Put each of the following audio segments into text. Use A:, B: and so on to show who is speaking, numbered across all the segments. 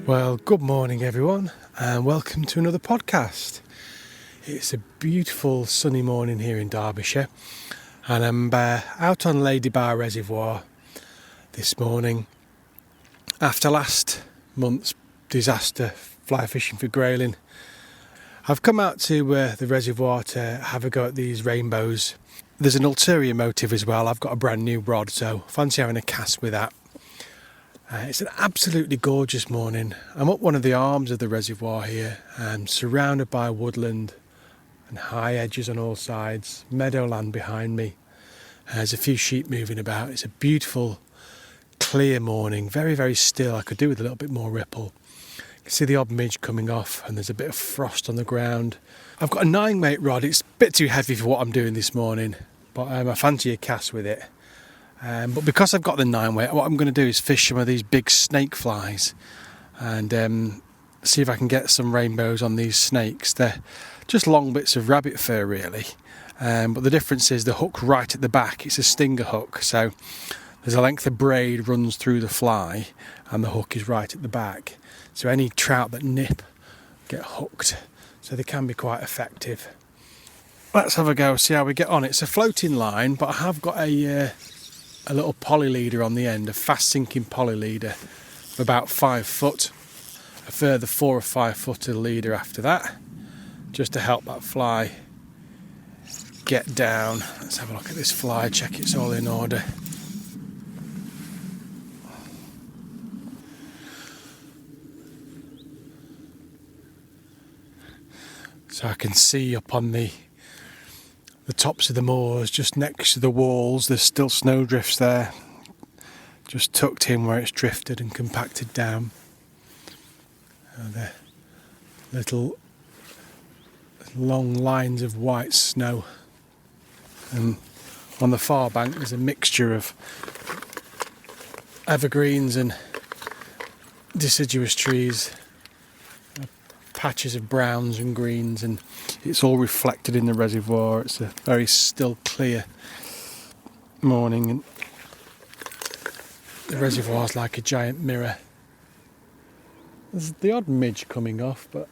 A: Well, good morning everyone and welcome to another podcast. It's a beautiful sunny morning here in Derbyshire and I'm out on Lady Bar Reservoir this morning after last month's disaster fly fishing for grayling. I've come out to the reservoir to have a go at these rainbows. There's an ulterior motive as well. I've got a brand new rod, so fancy having a cast with that. It's an absolutely gorgeous morning. I'm up one of the arms of the reservoir here and surrounded by woodland and high edges on all sides, meadowland behind me. There's a few sheep moving about. It's a beautiful, clear morning, very, very still. I could do with a little bit more ripple. You can see the odd midge coming off and there's a bit of frost on the ground. I've got a 9-weight rod. It's a bit too heavy for what I'm doing this morning, but I fancy a cast with it. But because I've got the 9-weight, what I'm going to do is fish some of these big snake flies and see if I can get some rainbows on these snakes. They're just long bits of rabbit fur really, but the difference is the hook right at the back. It's a stinger hook, so there's a length of braid runs through the fly and the hook is right at the back. So any trout that nip get hooked, so they can be quite effective. Let's have a go, see how we get on. It's a floating line, but I have got a little poly leader on the end, a fast sinking poly leader of about 5 foot, a further 4 or 5 foot of leader after that, just to help that fly get down. Let's have a look at this fly, check it's all in order. So I can see up on the tops of the moors, just next to the walls, there's still snowdrifts there, just tucked in where it's drifted and compacted down. The little long lines of white snow, and on the far bank there's a mixture of evergreens and deciduous trees, patches of browns and greens, and it's all reflected in the reservoir. It's a very still, clear morning and the reservoir's like a giant mirror. There's the odd midge coming off, but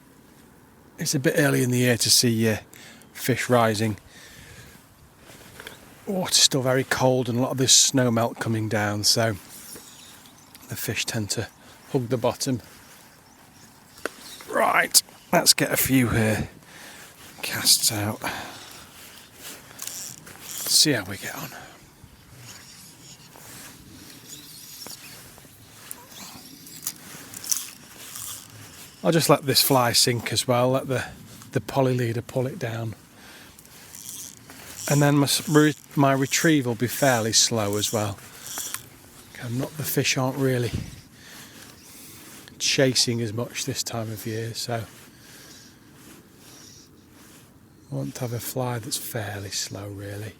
A: it's a bit early in the year to see fish rising. Water's still very cold and a lot of this snow melt coming down, so the fish tend to hug the bottom. Right, let's get a few casts out. See how we get on. I'll just let this fly sink as well, let the poly leader pull it down. And then my retrieve will be fairly slow as well. The fish aren't really chasing as much this time of year, so I want to have a fly that's fairly slow really.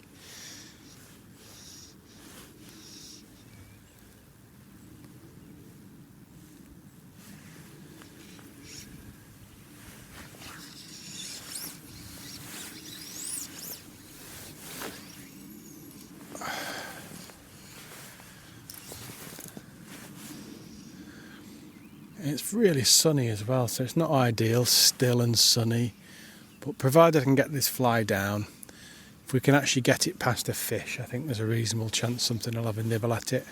A: It's really sunny as well, so it's not ideal, still and sunny, but provided I can get this fly down, if we can actually get it past a fish, I think there's a reasonable chance something will have a nibble at it.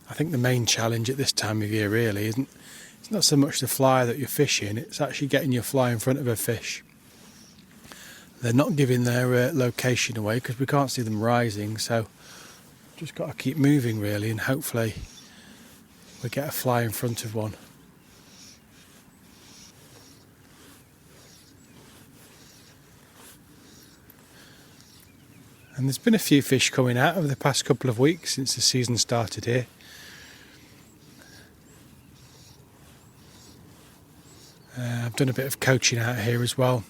A: I think the main challenge at this time of year really it's not so much the fly that you're fishing, it's actually getting your fly in front of a fish. They're not giving their location away because we can't see them rising, so just got to keep moving really, and hopefully we get a fly in front of one. And there's been a few fish coming out over the past couple of weeks since the season started here. I've done a bit of coaching out here as well.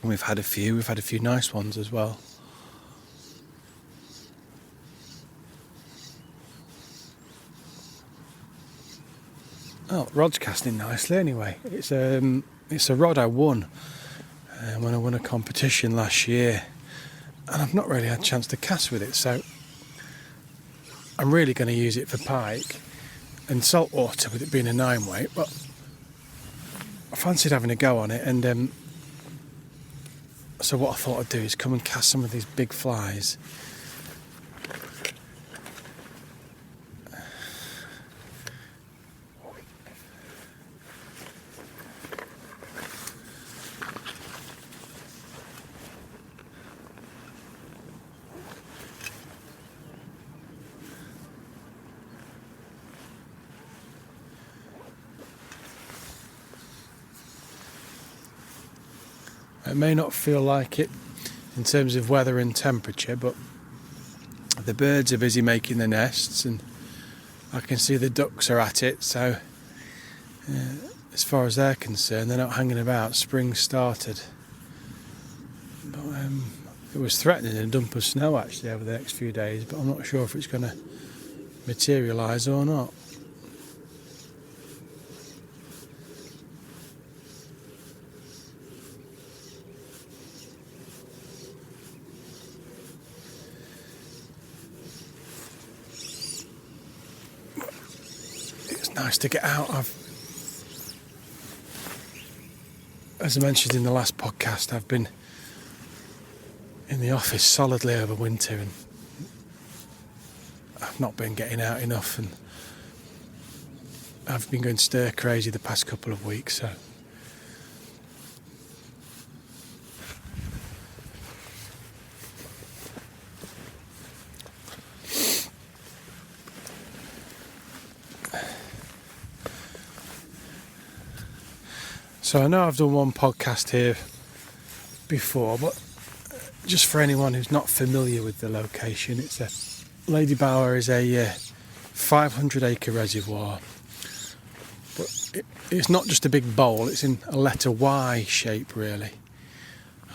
A: We've had a few nice ones as well. Oh, the rod's casting nicely anyway. It's a rod I won when I won a competition last year, and I've not really had a chance to cast with it, so I'm really going to use it for pike. and salt water with it being a 9 weight, but I fancied having a go on it, and so what I thought I'd do is come and cast some of these big flies. It may not feel like it in terms of weather and temperature, but the birds are busy making their nests, and I can see the ducks are at it, so as far as they're concerned, they're not hanging about. Spring started. But it was threatening a dump of snow actually over the next few days, but I'm not sure if it's going to materialise or not. It's nice to get out. As I mentioned in the last podcast, I've been in the office solidly over winter, and I've not been getting out enough, and I've been going stir crazy the past couple of weeks, so I know I've done one podcast here before, but just for anyone who's not familiar with the location, Lady Bower is a 500 acre reservoir, but it's not just a big bowl, it's in a letter Y shape really,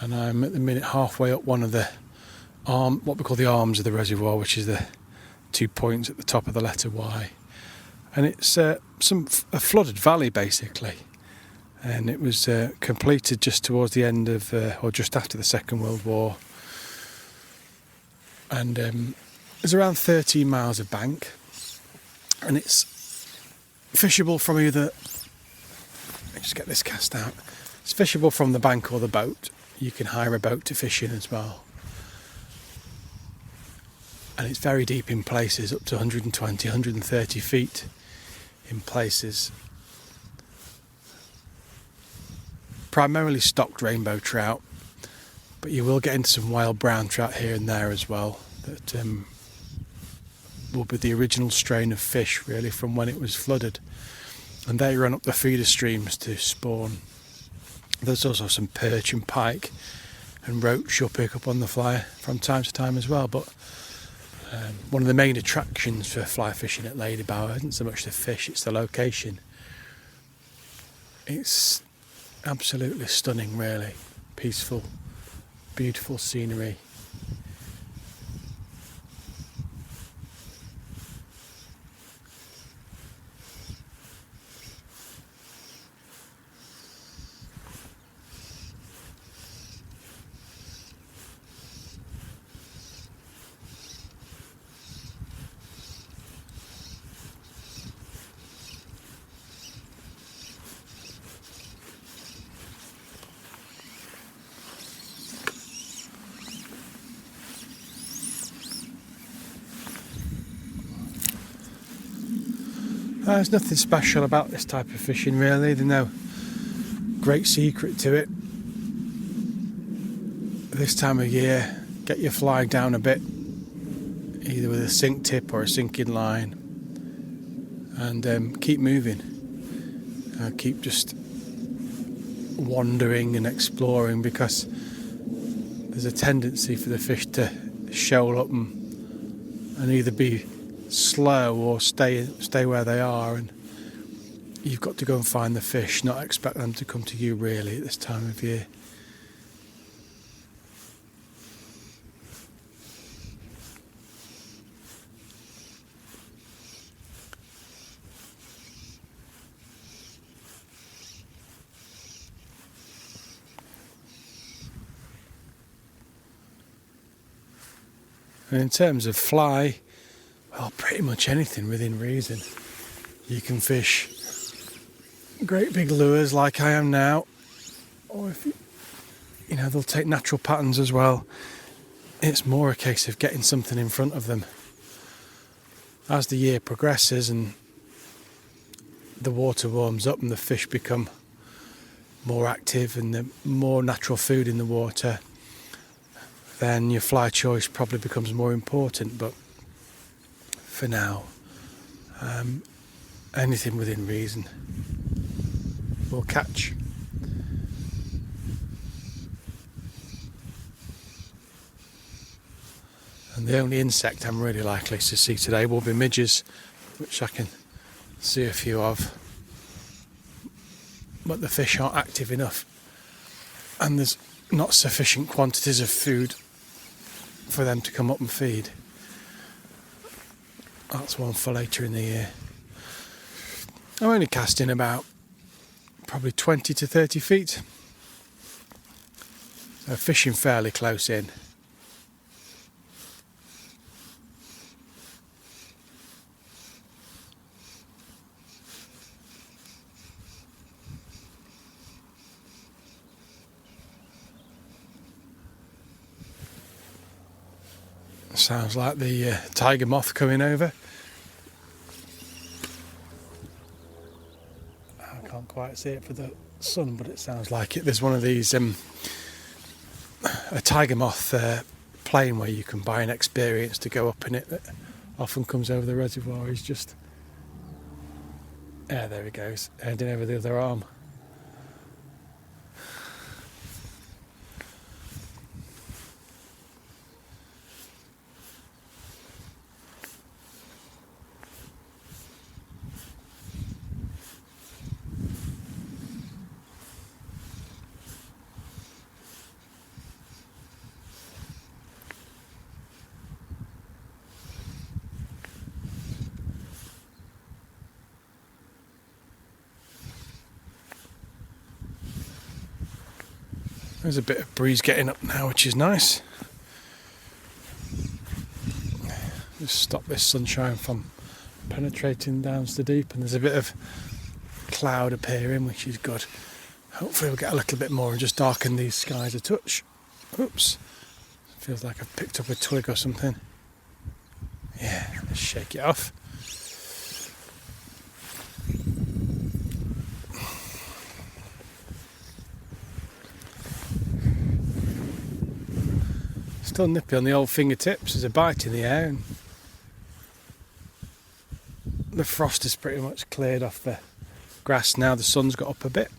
A: and I'm at the minute halfway up one of the what we call the arms of the reservoir, which is the 2 points at the top of the letter Y, and it's a flooded valley basically. And it was completed just towards the end of, or just after the Second World War. And there's around 13 miles of bank. And it's fishable from either, let me just get this cast out. It's fishable from the bank or the boat. You can hire a boat to fish in as well. And it's very deep in places, up to 120, 130 feet in places. Primarily stocked rainbow trout, but you will get into some wild brown trout here and there as well, that will be the original strain of fish really from when it was flooded, and they run up the feeder streams to spawn. There's also some perch and pike and roach you'll pick up on the fly from time to time as well, but one of the main attractions for fly fishing at Lady Bower isn't so much the fish, it's the location. It's absolutely stunning really, peaceful, beautiful scenery. There's nothing special about this type of fishing really, there's no great secret to it. This time of year, get your fly down a bit, either with a sink tip or a sinking line, and keep moving. Keep just wandering and exploring, because there's a tendency for the fish to shoal up and either be slow or stay where they are, and you've got to go and find the fish, not expect them to come to you really at this time of year. And in terms of fly, well, pretty much anything within reason. You can fish great big lures like I am now, or if they'll take natural patterns as well. It's more a case of getting something in front of them. As the year progresses and the water warms up and the fish become more active and the more natural food in the water, then your fly choice probably becomes more important. But for now, anything within reason will catch. And the only insect I'm really likely to see today will be midges, which I can see a few of. But the fish aren't active enough, and there's not sufficient quantities of food for them to come up and feed. That's one for later in the year. I'm only casting about probably 20 to 30 feet. So fishing fairly close in. Sounds like the tiger moth coming over. I can't quite see it for the sun, but it sounds like it. There's one of these, a tiger moth plane where you can buy an experience to go up in it that often comes over the reservoir. He's just, there he goes, heading over the other arm. There's a bit of breeze getting up now, which is nice. Just stop this sunshine from penetrating down to the deep, and there's a bit of cloud appearing, which is good. Hopefully we'll get a little bit more and just darken these skies a touch. Oops, feels like I've picked up a twig or something. Yeah, let's shake it off. Still nippy on the old fingertips. There's a bite in the air, and the frost has pretty much cleared off the grass now. The sun's got up a bit.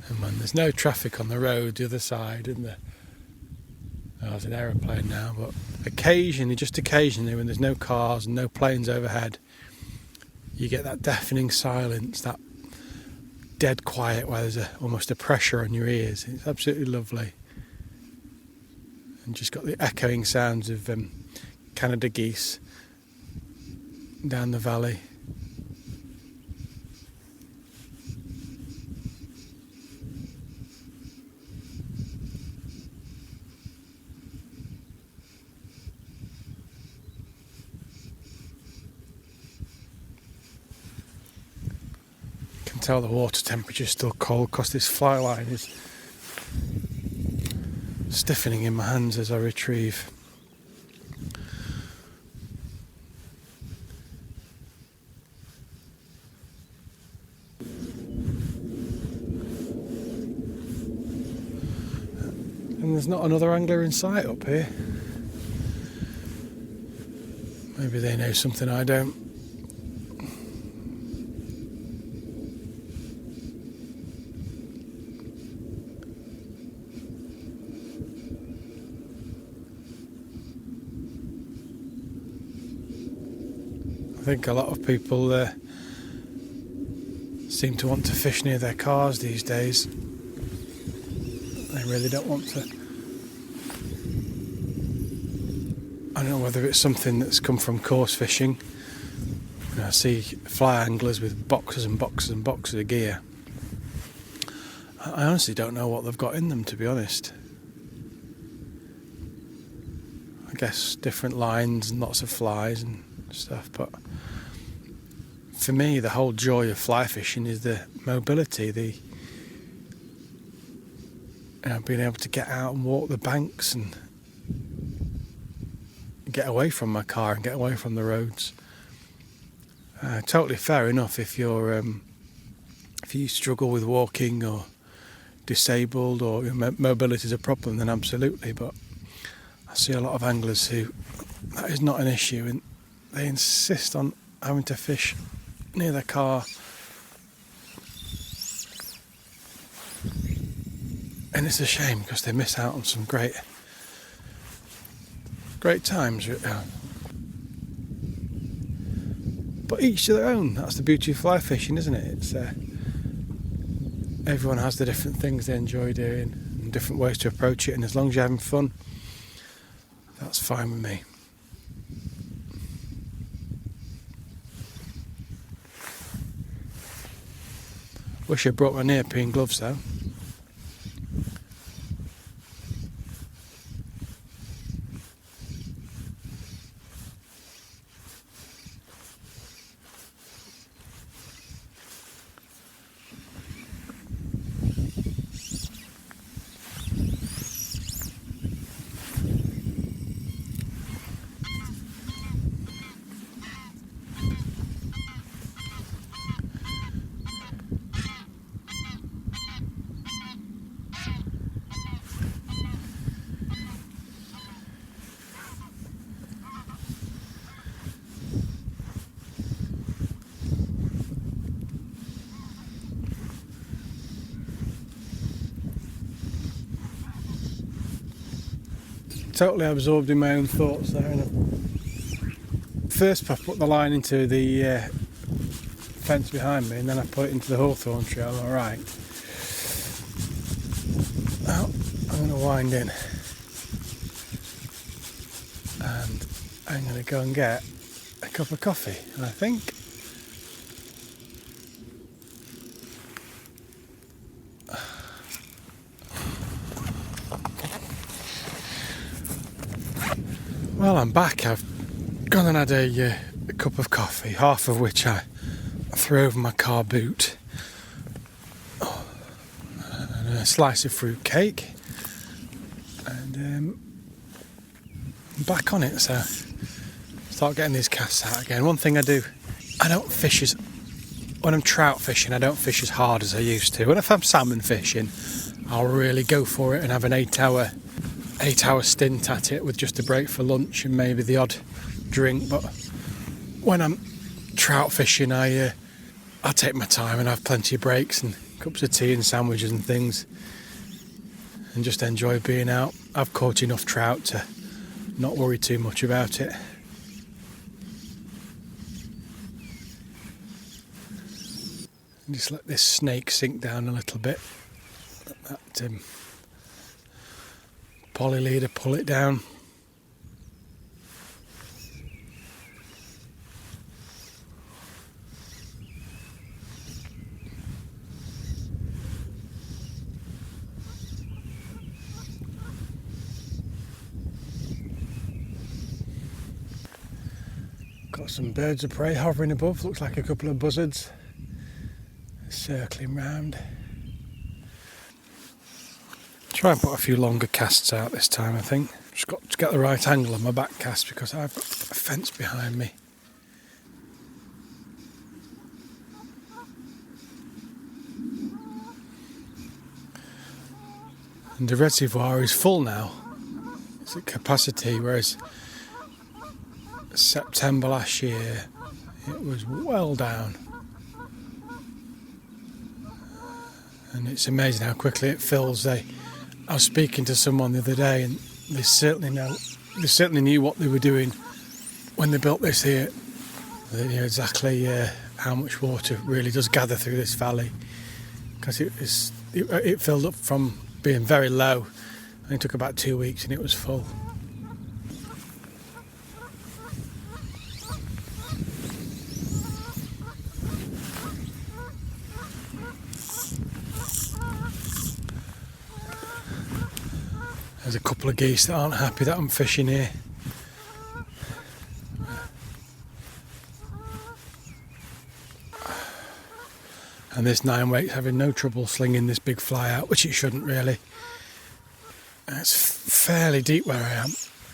A: And when there's no traffic on the road the other side, and there's an aeroplane now, but occasionally, just occasionally, when there's no cars and no planes overhead, you get that deafening silence, that dead quiet where there's almost a pressure on your ears. It's absolutely lovely. And just got the echoing sounds of Canada geese down the valley. Tell the water temperature is still cold because this fly line is stiffening in my hands as I retrieve. And there's not another angler in sight up here. Maybe they know something I don't. I think a lot of people seem to want to fish near their cars these days. They really don't want to. I don't know whether it's something that's come from coarse fishing. I see fly anglers with boxes and boxes and boxes of gear, I honestly don't know what they've got in them, to be honest. I guess different lines and lots of flies and stuff, but for me the whole joy of fly fishing is the mobility, being able to get out and walk the banks and get away from my car and get away from the roads. Totally fair enough if you struggle with walking or disabled or mobility is a problem, then absolutely, but I see a lot of anglers who that is not an issue and they insist on having to fish near their car. And it's a shame because they miss out on some great times. But each to their own. That's the beauty of fly fishing, isn't it? It's everyone has the different things they enjoy doing and different ways to approach it, and as long as you're having fun, that's fine with me. Wish I brought my neoprene gloves though. Totally absorbed in my own thoughts there. And first I put the line into the fence behind me, and then I put it into the hawthorn trail. Alright, now I'm going to wind in and I'm going to go and get a cup of coffee, and I think well, I'm back. I've gone and had a cup of coffee, half of which I threw over my car boot, and a slice of fruit cake, and I'm back on it. So start getting these casts out again. One thing I do, I don't fish when I'm trout fishing, I don't fish as hard as I used to. And if I'm salmon fishing, I'll really go for it and have an 8-hour stint at it with just a break for lunch and maybe the odd drink. But when I'm trout fishing, I take my time and have plenty of breaks and cups of tea and sandwiches and things, and just enjoy being out. I've caught enough trout to not worry too much about it. And just let this snake sink down a little bit. Let that poly leader pull it down. Got some birds of prey hovering above, looks like a couple of buzzards circling round. Try and put a few longer casts out this time, I think. Just got to get the right angle on my back cast because I've got a fence behind me. And the reservoir is full now. It's at capacity, whereas September last year it was well down. And it's amazing how quickly it fills. I was speaking to someone the other day, and they certainly knew what they were doing when they built this here. They knew exactly how much water really does gather through this valley, because it filled up from being very low, and it took about 2 weeks and it was full. There's a couple of geese that aren't happy that I'm fishing here. And this 9-weight's having no trouble slinging this big fly out, which it shouldn't really. It's fairly deep where I am.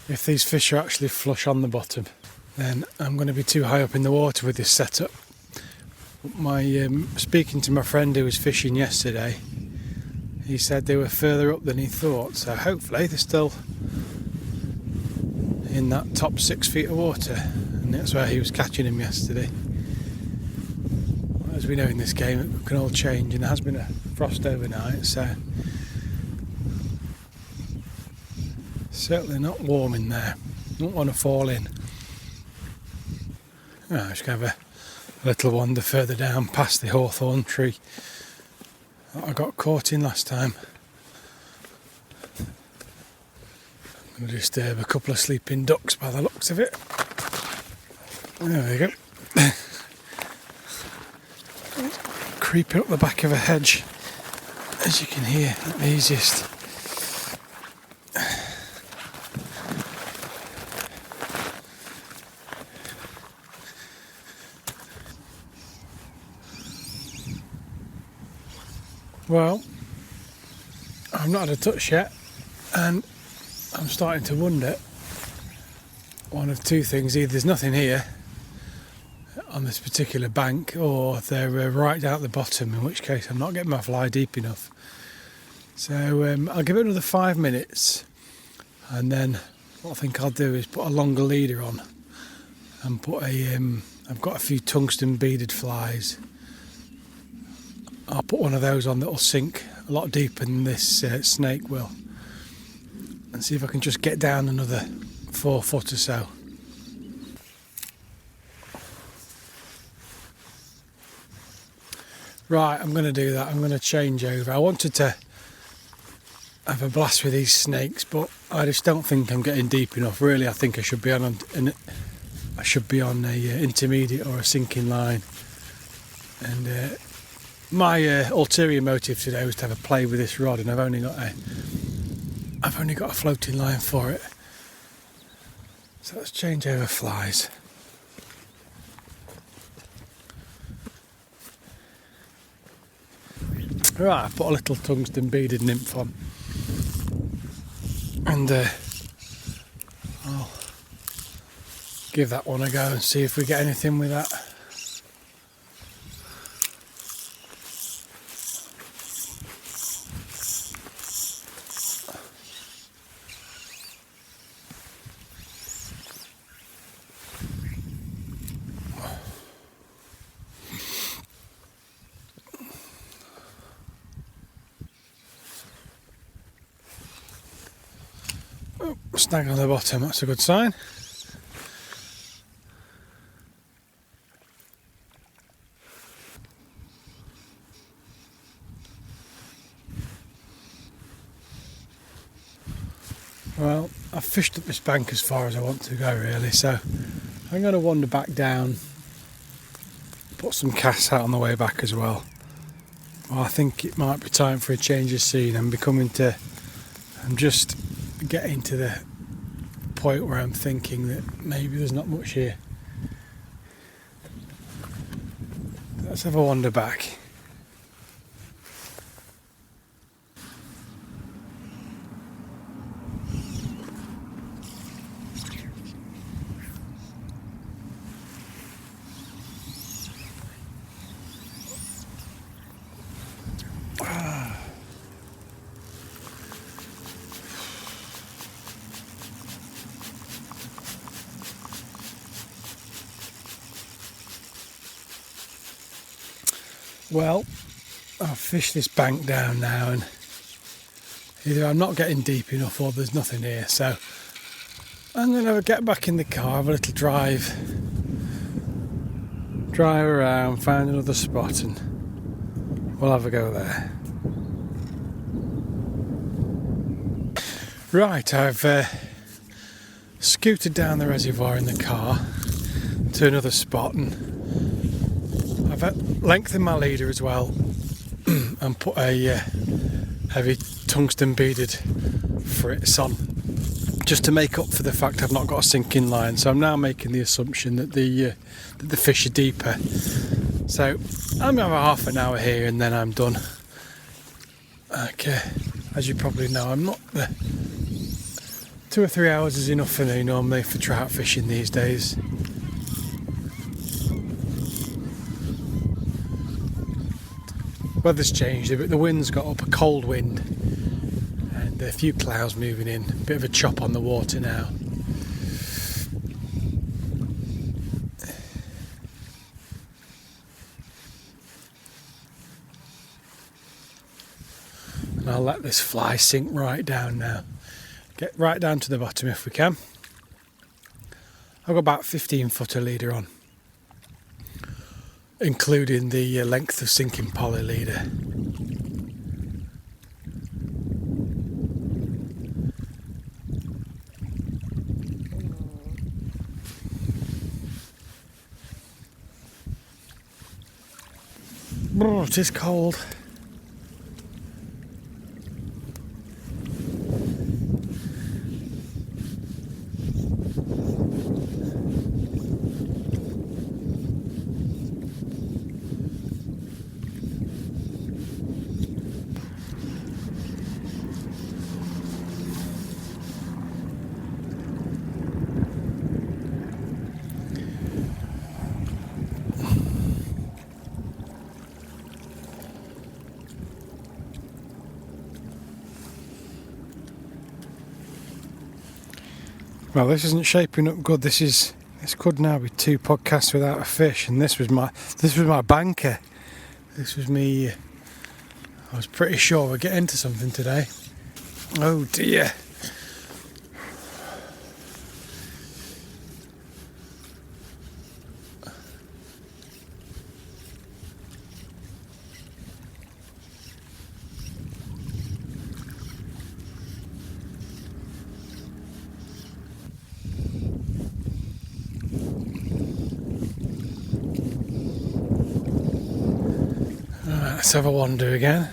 A: If these fish are actually flush on the bottom, then I'm going to be too high up in the water with this setup. Speaking to my friend who was fishing yesterday, he said they were further up than he thought, so hopefully they're still in that top 6 feet of water, and that's where he was catching them yesterday. As we know in this game, it can all change, and there has been a frost overnight, so certainly not warm in there. Don't want to fall in. I'm just going to have a little wander further down past the hawthorn tree that I got caught in last time. I'm going to disturb a couple of sleeping ducks by the looks of it. There we go. Creeping up the back of a hedge, as you can hear, at the easiest. Well, I've not had a touch yet, and I'm starting to wonder one of two things: either there's nothing here on this particular bank, or they're right down at the bottom, in which case I'm not getting my fly deep enough. So I'll give it another 5 minutes, and then what I think I'll do is put a longer leader on and put I've got a few tungsten beaded flies. I'll put one of those on that'll sink a lot deeper than this snake will, and see if I can just get down another 4 foot or so. Right, I'm going to do that. I'm going to change over. I wanted to have a blast with these snakes, but I just don't think I'm getting deep enough. Really, I think I should be on a intermediate or a sinking line. And my ulterior motive today was to have a play with this rod, and I've only got a floating line for it. So let's change over flies. Right, I've put a little tungsten beaded nymph on, and I'll give that one a go and see if we get anything with that. Snag on the bottom, that's a good sign. Well, I've fished up this bank as far as I want to go really, so I'm going to wander back down, put some casts out on the way back as well. Well, I think it might be time for a change of scene. I'm just getting to the point where I'm thinking that maybe there's not much here. Let's have a wander back. Well, I've fished this bank down now, and either I'm not getting deep enough or there's nothing here, so I'm going to get back in the car, have a little drive around, find another spot, and we'll have a go there. Right, I've scooted down the reservoir in the car to another spot, and I've lengthened my leader as well and put a heavy tungsten beaded frits on, just to make up for the fact I've not got a sinking line. So I'm now making the assumption that the fish are deeper. So I'm going to have a half an hour here and then I'm done. Okay, as you probably know, I'm not 2 or 3 hours is enough for me normally for trout fishing these days. Weather's changed a bit, the wind's got up, a cold wind, and a few clouds moving in, a bit of a chop on the water now. And I'll let this fly sink right down now. Get right down to the bottom if we can. I've got about 15 footer leader on, including the length of sinking poly leader. Oh, it is cold. Well, this isn't shaping up good. This could now be 2 podcasts without a fish, and this was my banker. This was me. I was pretty sure we'd get into something today. Oh dear. Let's have a wander again.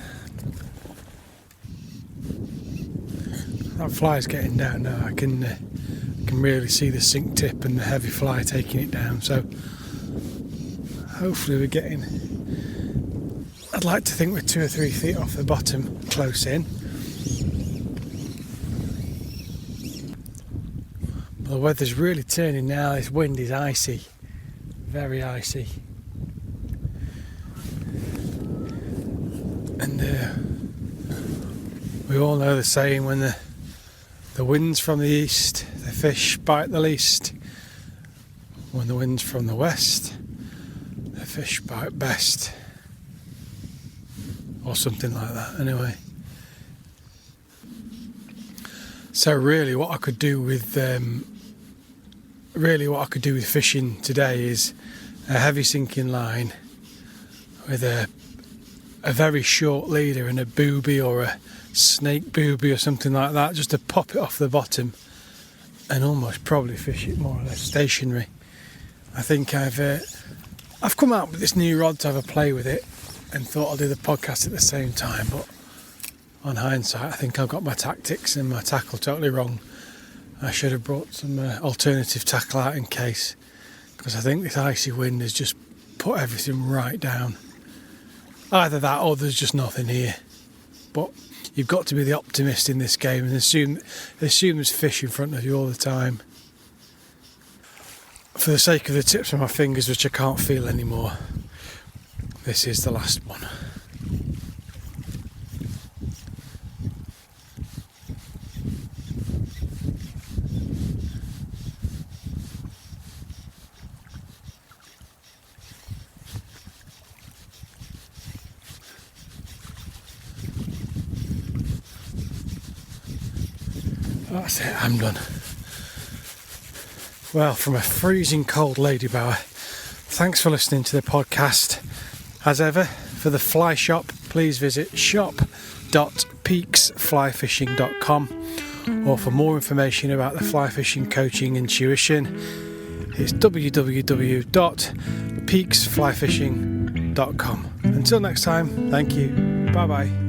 A: That fly's getting down now. I can really see the sink tip and the heavy fly taking it down. So hopefully we're getting. I'd like to think we're 2 or 3 feet off the bottom, close in. But the weather's really turning now. This wind is icy, very icy. And we all know the saying, when the wind's from the east, the fish bite the least. When the wind's from the west, the fish bite best. Or something like that, anyway. So really what I could do with fishing today is a heavy sinking line with a very short leader and a booby or a snake booby or something like that, just to pop it off the bottom and almost probably fish it more or less stationary. I think I've come out with this new rod to have a play with it and thought I'll do the podcast at the same time, but on hindsight I think I've got my tactics and my tackle totally wrong. I should have brought some alternative tackle out in case, because I think this icy wind has just put everything right down. Either that or there's just nothing here. But you've got to be the optimist in this game and assume there's fish in front of you all the time. For the sake of the tips of my fingers, which I can't feel anymore, this is the last one. That's it, I'm done. Well, from a freezing cold Ladybower, thanks for listening to the podcast. As ever, for the fly shop, please visit shop.peaksflyfishing.com, or for more information about the fly fishing coaching and tuition, it's www.peaksflyfishing.com. Until next time, thank you. Bye bye.